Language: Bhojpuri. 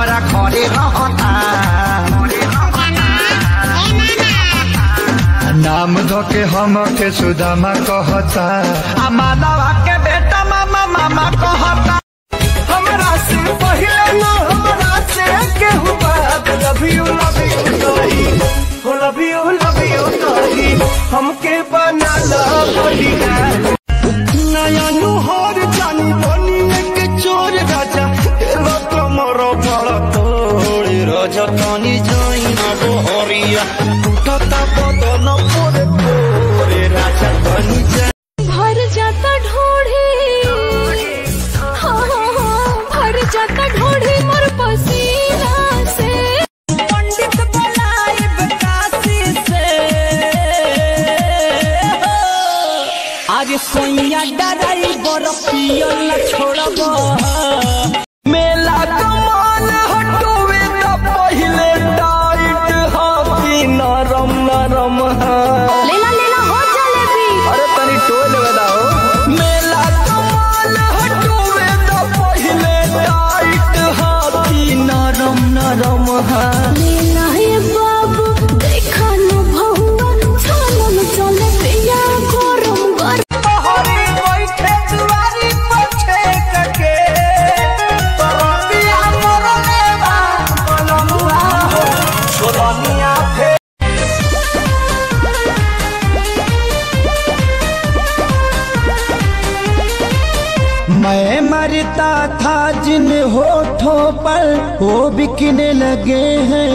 हमरा घरे रहता। नाम धोके हम के सुदामा कहता, मानवा के बेटा मामा मामा कहता। हमरा से पहले न हमरा से केहू बात लव यू कही, हो लव यू कही, हमके बना ला बॉडीगार्ड। नया नुहर जानी बनी के चोर राजा, तेरा कमर बड़ा तोड़े राजा तानी जाई ना बहरिया, टूटता बदन पोरे पोरे राजा तानी जाई। भर जाता ढोढ़ी, हाँ हाँ हाँ भर जाता ढोढ़ी मोर पसीना से। पंडित बुलाए काशी से, आज सोइया डराई बरफियल छोड़ब। मेला कमान हटोवे त पहिले टाइट हाथी नरम नरम है। लेला लेला हो जलेबी, अरे तनी टोल वेदा हो। मेला कमान हटोवे त पहिले टाइट हाथी नरम नरम है। लेला हे बाबू देखा न भहुआ, छानन चले पिया गरम गरम। हरी बैठे दुआरी पछे के, तरतिया मोर लेवा बनमुआ हो सोलनिया फे। मैं मरता था जिन होठों पर, वो बिकने लगे हैं